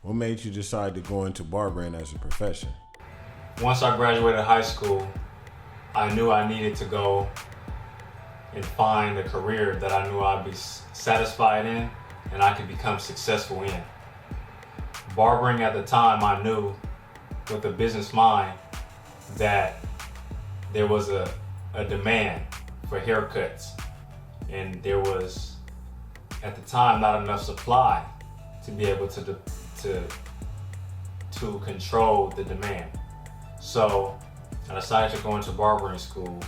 What made you decide to go into barbering as a profession? Once I graduated high school, I knew I needed to go and find a career that I knew I'd be satisfied in and I could become successful in. Barbering at the time, I knew with a business mind that there was a demand for haircuts, and there was at the time not enough supply to be able to control the demand. So I decided to go into barbering school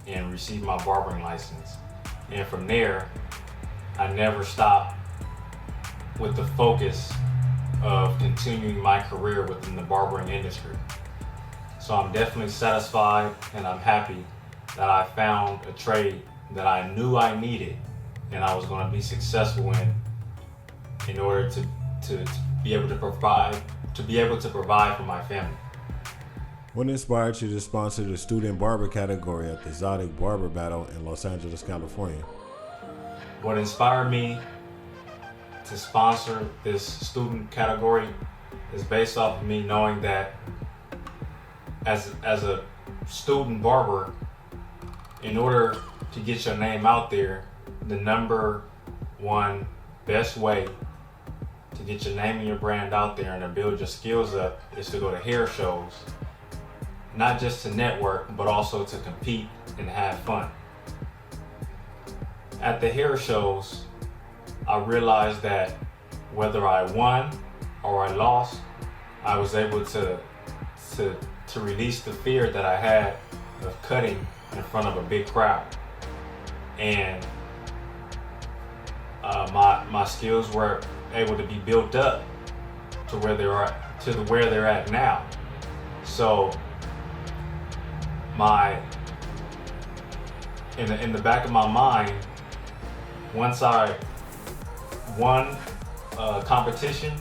and receive my barbering license. And from there, I never stopped with the focus of continuing my career within the barbering industry. So I'm definitely satisfied and I'm happy that I found a trade that I knew I needed and I was going to be successful in order to be able to provide for my family. What inspired you to sponsor the student barber category at the Exotic Barber Battle in Los Angeles, California? What inspired me to sponsor this student category is based off of me knowing that as a student barber, in order to get your name out there, the number one best way to get your name and your brand out there and to build your skills up is to go to hair shows. Not just to network, but also to compete and have fun. At the hair shows, I realized that whether I won or I lost, I was able to release the fear that I had of cutting in front of a big crowd. And my skills were able to be built up to where they're at now. So in the back of my mind, once I won a competition,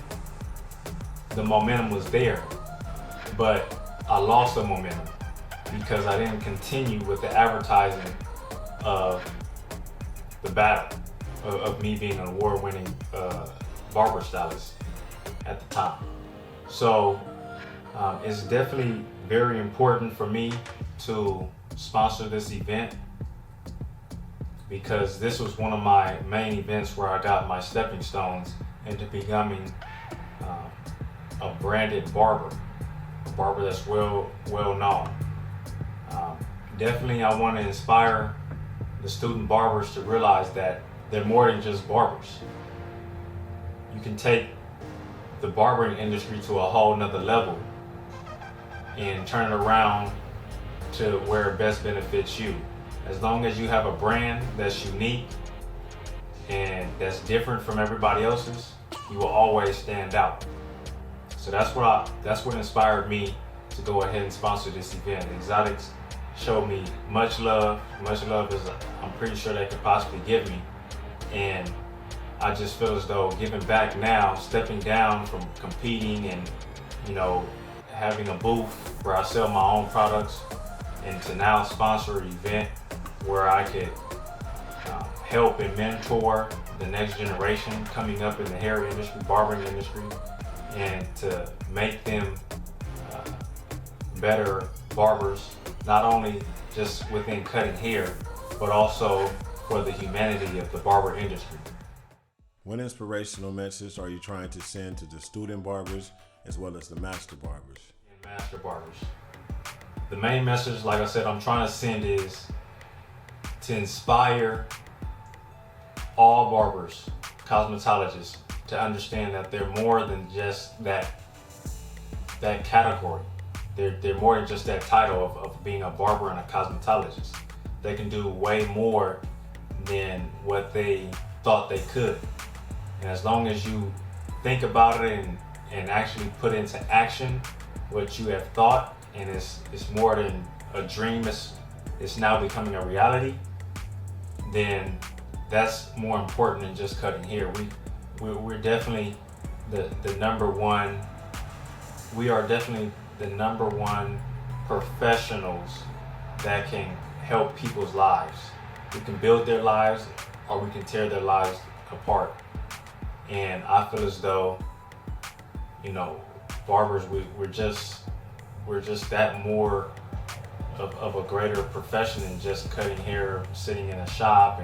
the momentum was there, but I lost the momentum because I didn't continue with the advertising of the battle, of me being an award-winning barber stylist at the time. So it's definitely very important for me to sponsor this event because this was one of my main events where I got my stepping stones into becoming a branded barber, a barber that's well known. Definitely I want to inspire the student barbers to realize that they're more than just barbers. You can take the barbering industry to a whole nother level and turn it around to where it best benefits you. As long as you have a brand that's unique and that's different from everybody else's, you will always stand out. So that's what inspired me to go ahead and sponsor this event. Exotics showed me much love as I'm pretty sure they could possibly give me. And I just feel as though giving back now, stepping down from competing and, having a booth where I sell my own products and to now sponsor an event where I could help and mentor the next generation coming up in the hair industry, barbering industry, and to make them better barbers, not only just within cutting hair, but also for the humanity of the barber industry. What inspirational message are you trying to send to the student barbers as well as the master barbers? And master barbers. The main message, like I said, I'm trying to send is to inspire all barbers, cosmetologists, to understand that they're more than just that category. They're more than just that title of being a barber and a cosmetologist. They can do way more than what they thought they could. And as long as you think about it and actually put into action what you have thought, and it's more than a dream, it's now becoming a reality, then that's more important than just cutting hair. We're definitely the number one. We are definitely the number one professionals that can help people's lives. We can build their lives or we can tear their lives apart. And I feel as though you know, barbers, we're just that more of a greater profession than just cutting hair, sitting in a shop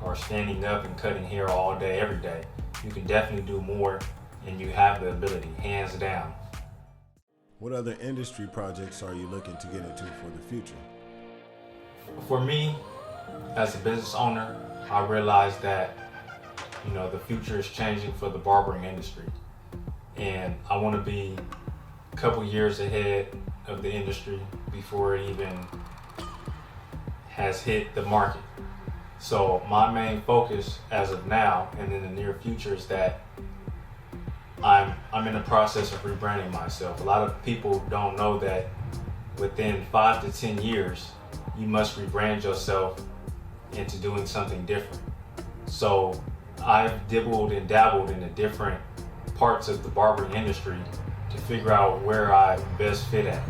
or standing up and cutting hair all day, every day. You can definitely do more, and you have the ability, hands down. What other industry projects are you looking to get into for the future? For me, as a business owner, I realized that, you know, the future is changing for the barbering industry, and I want to be a couple years ahead of the industry before it even has hit the market. So my main focus as of now and in the near future is that I'm in the process of rebranding myself. A lot of people don't know that within 5 to 10 years, you must rebrand yourself into doing something different. So I've dibbled and dabbled in the different parts of the barbering industry to figure out where I best fit at.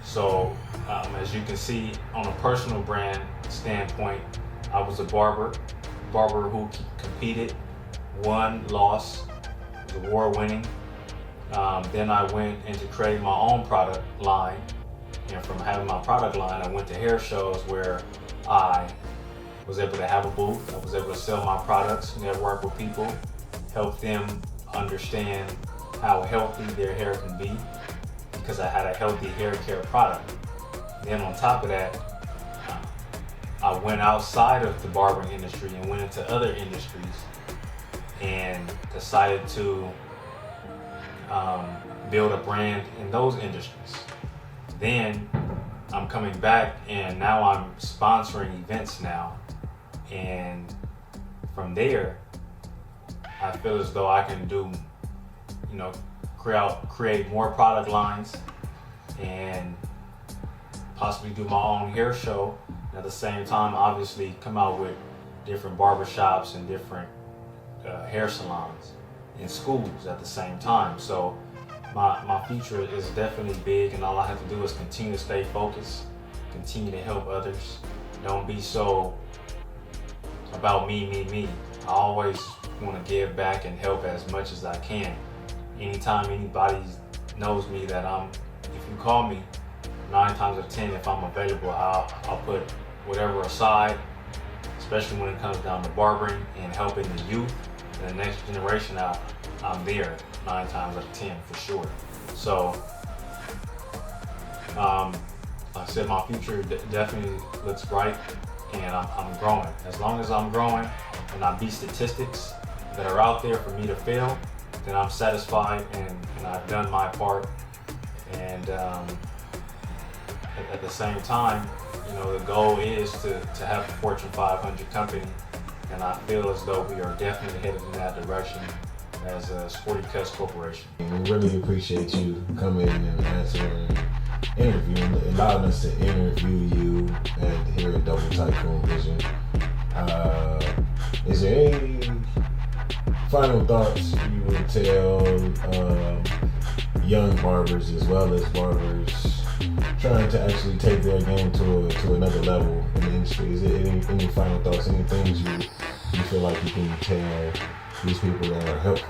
So as you can see, on a personal brand standpoint, I was a barber who competed, won, lost, was award-winning. Then I went into creating my own product line, and from having my product line, I went to hair shows where I was able to have a booth. I was able to sell my products, network with people, help them understand how healthy their hair can be, because I had a healthy hair care product. Then on top of that, I went outside of the barbering industry and went into other industries and decided to build a brand in those industries. Then I'm coming back and now I'm sponsoring events now. And from there, I feel as though I can do, you know, create more product lines and possibly do my own hair show. And at the same time, obviously come out with different barbershops and different hair salons and schools at the same time. So my future is definitely big, and all I have to do is continue to stay focused, continue to help others. Don't be so about me. I always want to give back and help as much as I can. Anytime anybody knows me that if you call me, 9 times out of 10, if I'm available, I'll put whatever aside, especially when it comes down to barbering and helping the youth and the next generation out. I'm there 9 times out of 10 for sure. So, like I said, my future definitely looks bright, and I'm growing. As long as I'm growing and I beat statistics that are out there for me to fail, then I'm satisfied and I've done my part. And at the same time, you know, the goal is to have a Fortune 500 company, and I feel as though we are definitely headed in that direction as a Spoety Corporation. We really appreciate you coming and answering, interviewing, allowing us to interview you here at Double Tycoon Vision. Is there any final thoughts you would tell young barbers as well as barbers trying to actually take their game to another level in the industry? Is there any final thoughts, any things you feel like you can tell these people that are helpful?